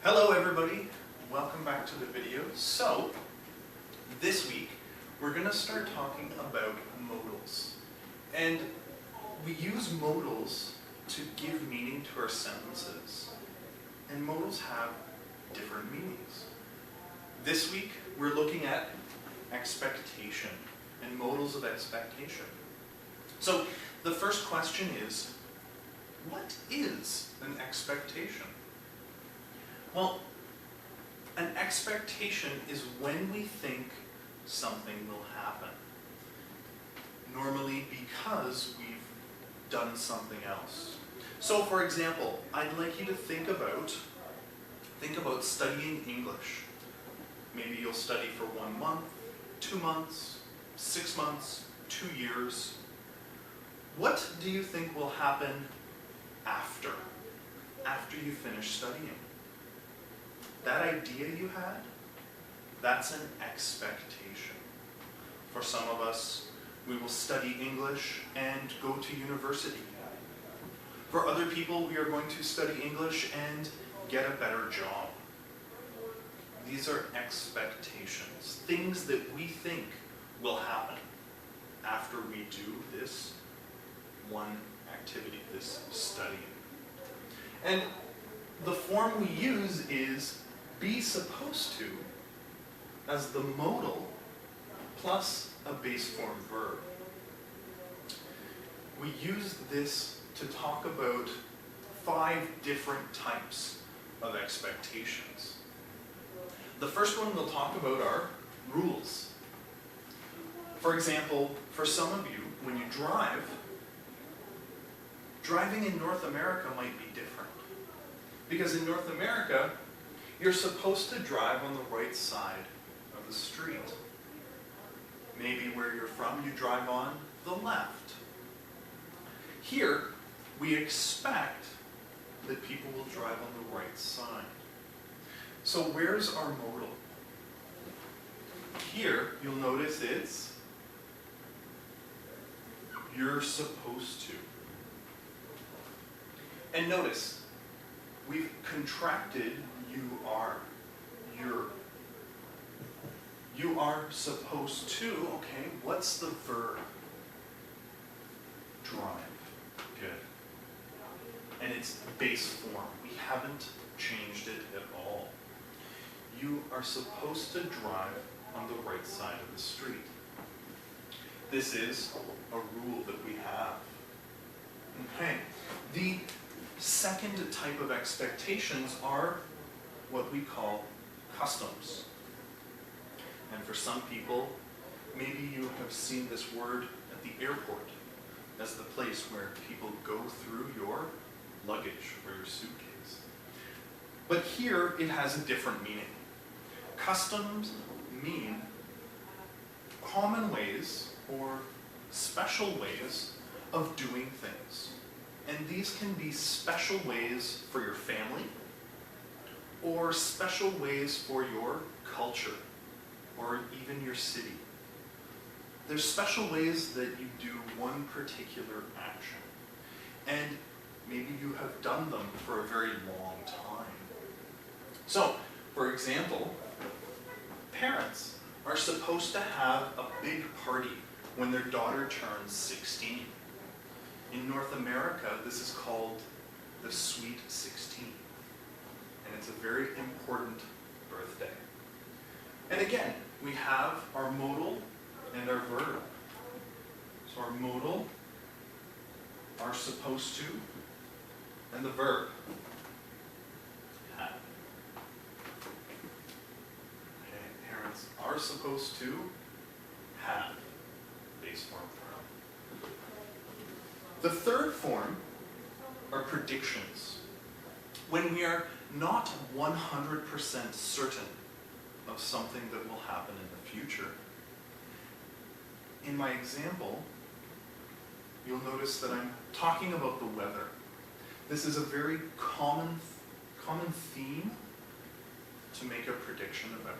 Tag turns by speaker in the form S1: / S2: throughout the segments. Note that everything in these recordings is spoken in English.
S1: Hello everybody, welcome back to the video. So, this week we're going to start talking about modals. And we use modals to give meaning to our sentences. And modals have different meanings. This week we're looking at expectation and modals of expectation. So, the first question is, what is an expectation? Well, an expectation is when we think something will happen. Normally because we've done something else. So for example, I'd like you to think about studying English. Maybe you'll study for 1 month, 2 months, 6 months, 2 years. What do you think will happen after you finish studying? That idea you had, that's an expectation. For some of us, we will study English and go to university. For other people, we are going to study English and get a better job. These are expectations, things that we think will happen after we do this one activity, this studying. And the form we use is be supposed to as the modal plus a base form verb. We use this to talk about 5 different types of expectations. The first one we'll talk about are rules. For example, for some of you, when you drive, driving in North America might be different. Because in North America, you're supposed to drive on the right side of the street. Maybe where you're from, you drive on the left. Here, we expect that people will drive on the right side. So where's our modal? Here, you'll notice it's you're supposed to. And notice, we've contracted you are. You are supposed to, okay, what's the verb? Drive. Good. And it's base form. We haven't changed it at all. You are supposed to drive on the right side of the street. This is a rule that we have. Okay. The second type of expectations are what we call customs. And for some people, maybe you have seen this word at the airport as the place where people go through your luggage or your suitcase. But here it has a different meaning. Customs mean common ways or special ways of doing things. And these can be special ways for your family or special ways for your culture or even your city. There's special ways that you do one particular action. And maybe you have done them for a very long time. So, for example, parents are supposed to have a big party when their daughter turns 16. In North America, this is called the Sweet 16. And it's a very important birthday. And again, we have our modal and our verb. So our modal, are supposed to, and the verb, have. Okay, parents are supposed to have base form verb. The third form are predictions. When we are not 100% certain of something that will happen in the future. In my example, you'll notice that I'm talking about the weather. This is a very common theme to make a prediction about.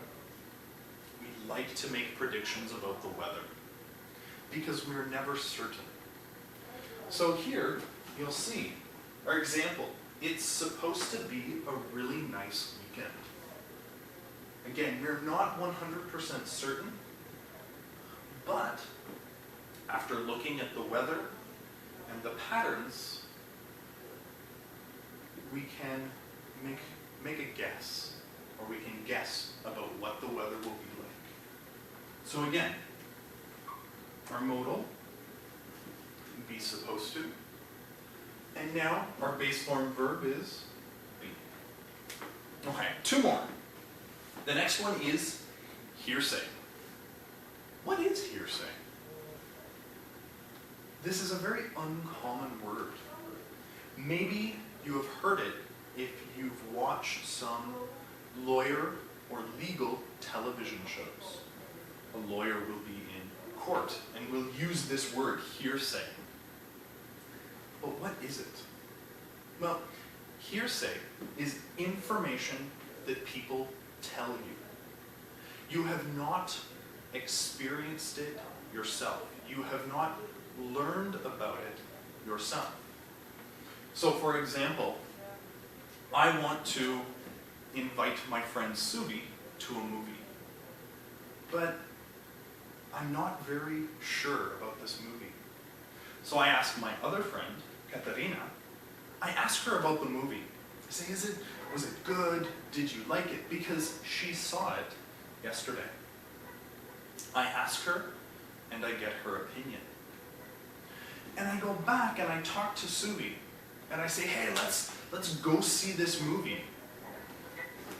S1: We like to make predictions about the weather because we're never certain. So here, you'll see our example. It's supposed to be a really nice nice weekend. Again, we're not 100% certain, but after looking at the weather and the patterns, we can make a guess, or we can guess about what the weather will be like. So again, our modal, be supposed to, and now our base form verb is be. Okay, two more. The next one is hearsay. What is hearsay? This is a very uncommon word. Maybe you have heard it if you've watched some lawyer or legal television shows. A lawyer will be in court and will use this word, hearsay. But what is it? Well, hearsay is information that people tell you. You have not experienced it yourself. You have not learned about it yourself. So for example, I want to invite my friend Subi to a movie, but I'm not very sure about this movie. So I ask my other friend, Katarina, I ask her about the movie. I say, was it good? Did you like it? Because she saw it yesterday. I ask her, and I get her opinion. And I go back and I talk to Subi, and I say, hey, let's go see this movie.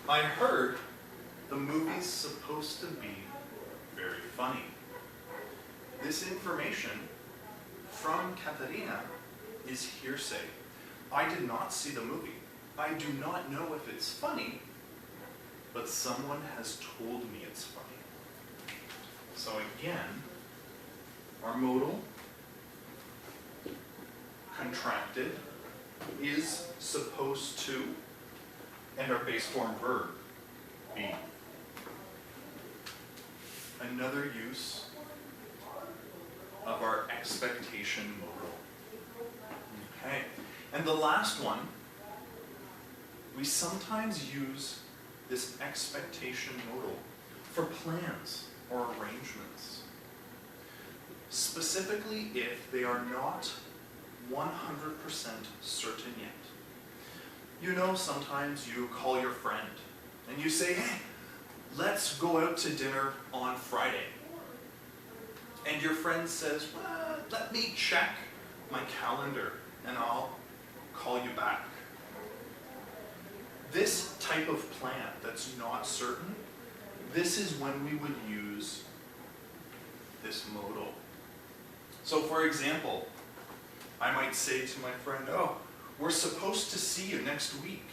S1: I heard the movie's supposed to be very funny. This information from Katarina is hearsay. I did not see the movie. I do not know if it's funny, but someone has told me it's funny. So again, our modal, contracted, is supposed to, and our base form verb, be. Another use of our expectation modal. Okay, and the last one, we sometimes use this expectation modal for plans or arrangements, specifically if they are not 100% certain yet. You know, sometimes you call your friend and you say, hey, let's go out to dinner on Friday. And your friend says, well, let me check my calendar and I'll call you back. This type of plan that's not certain, this is when we would use this modal. So for example, I might say to my friend, oh, we're supposed to see you next week.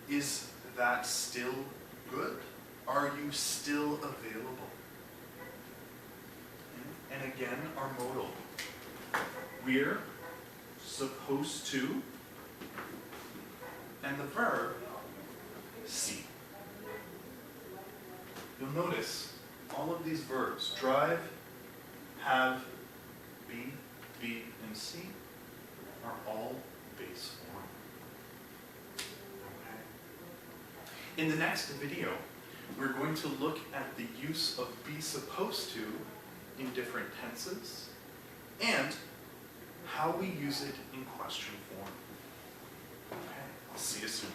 S1: Is that still good? Are you still available? And again, our modal. We're supposed to, and the verb, see. You'll notice all of these verbs, drive, have, be, and see, are all base form. Okay. In the next video, we're going to look at the use of be supposed to in different tenses, and how we use it in question form. Okay, I'll see you soon.